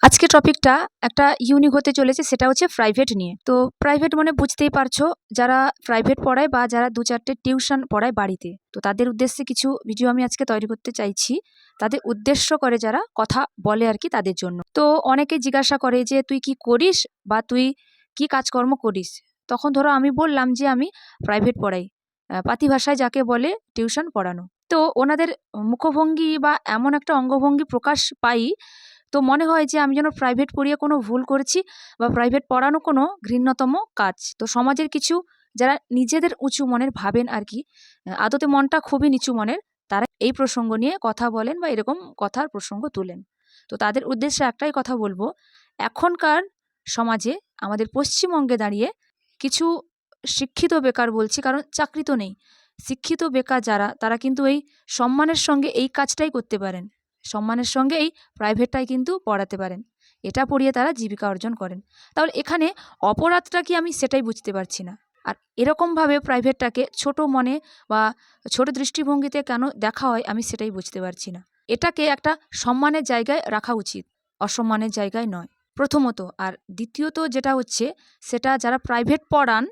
আজকের টপিকটা একটা ইউনিক হতে চলেছে, সেটা হচ্ছে প্রাইভেট নিয়ে। তো প্রাইভেট মানে বুঝতেই পারছো, যারা প্রাইভেট পড়ায় বা যারা ২-৪ টে টিউশন পড়ায় বাড়িতে। তো তাদের উদ্দেশ্যে কিছু ভিডিও আমি আজকে তৈরি করতে চাইছি। তাদের উদ্দেশ্য করে যারা কথা বলে আরকি তাদের জন্য। তো অনেকে জিজ্ঞাসা করে যে, "তুই কি করিস বা তুই কি কাজকর্ম করিস?" তখন ধরো আমি বললাম যে, "আমি প্রাইভেট পড়াই।" পাতি ভাষায় যাকে বলে টিউশন পড়ানো। তো ওনাদের মুখভঙ্গি বা এমন একটা অঙ্গভঙ্গি প্রকাশ পাই, তো মনে হয় যে আমি যেন প্রাইভেট পড়িয়ে কোনো ভুল করেছি বা প্রাইভেট পড়ানো কোনো ঘৃণ্যতম কাজ। তো সমাজের কিছু যারা নিজেদের উঁচু মনের ভাবেন আরকি, আদতে মনটা খুবই নিচু মনের, তারা এই প্রসঙ্গ নিয়ে কথা বলেন বা এরকম কথার প্রসঙ্গ তুলেন। তো তাদের উদ্দেশ্যে একটাই কথা বলবো, এখনকার সমাজে আমাদের পশ্চিমবঙ্গে দাঁড়িয়ে কিছু শিক্ষিত বেকার বলছি, কারণ চাকরি তো নেই। শিক্ষিত বেকার যারা, তারা কিন্তু এই সম্মানের সঙ্গে এই কাজটাই করতে পারেন। সম্মানের সঙ্গে এই প্রাইভেটটাই কিন্তু পড়াতে পারেন। এটা পড়িয়ে তারা জীবিকা অর্জন করেন। তাহলে এখানে অপরাধটা কি, আমি সেটাই বুঝতে পারছি না। আর এরকমভাবে প্রাইভেটটাকে ছোট মনে বা ছোট দৃষ্টিভঙ্গিতে কেন দেখা হয়, আমি সেটাই বুঝতে পারছি না। এটাকে একটা সম্মানের জায়গায় রাখা উচিত, অসম্মানের জায়গায় নয়, প্রথমত। আর দ্বিতীয়ত যেটা হচ্ছে, সেটা যারা প্রাইভেট পড়ান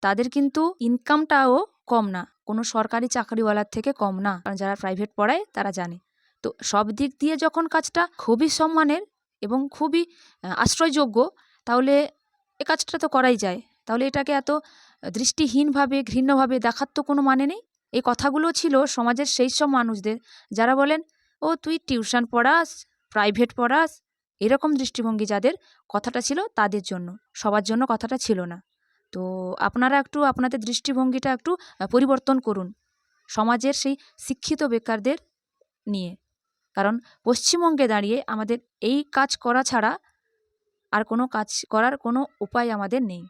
তাদের কিন্তু ইনকামটাও কম না, কোনো সরকারি চাকরিওয়ালার থেকে কম না। কারণ যারা প্রাইভেট পড়ায় তারা জানে। তো সব দিক দিয়ে যখন কাজটা খুবই সম্মানের এবং খুবই আশ্রয়যোগ্য, তাহলে এ কাজটা তো করাই যায়। তাহলে এটাকে এত দৃষ্টিহীনভাবে, ঘৃণ্যভাবে দেখার তো কোনো মানে নেই। এই কথাগুলো ছিল সমাজের সেই সব মানুষদের যারা বলেন, "ও তুই টিউশন পড়াস, প্রাইভেট পড়াস।" এরকম দৃষ্টিভঙ্গি যাদের, কথাটা ছিল তাদের জন্য, সবার জন্য কথাটা ছিল না। তো আপনারা একটু আপনাদের দৃষ্টিভঙ্গিটা একটু পরিবর্তন করুন সমাজের সেই শিক্ষিত বেকারদের নিয়ে। কারণ পশ্চিমবঙ্গে দাঁড়িয়ে আমাদের এই কাজ করা ছাড়া আর কোনো কাজ করার কোনো উপায় আমাদের নেই।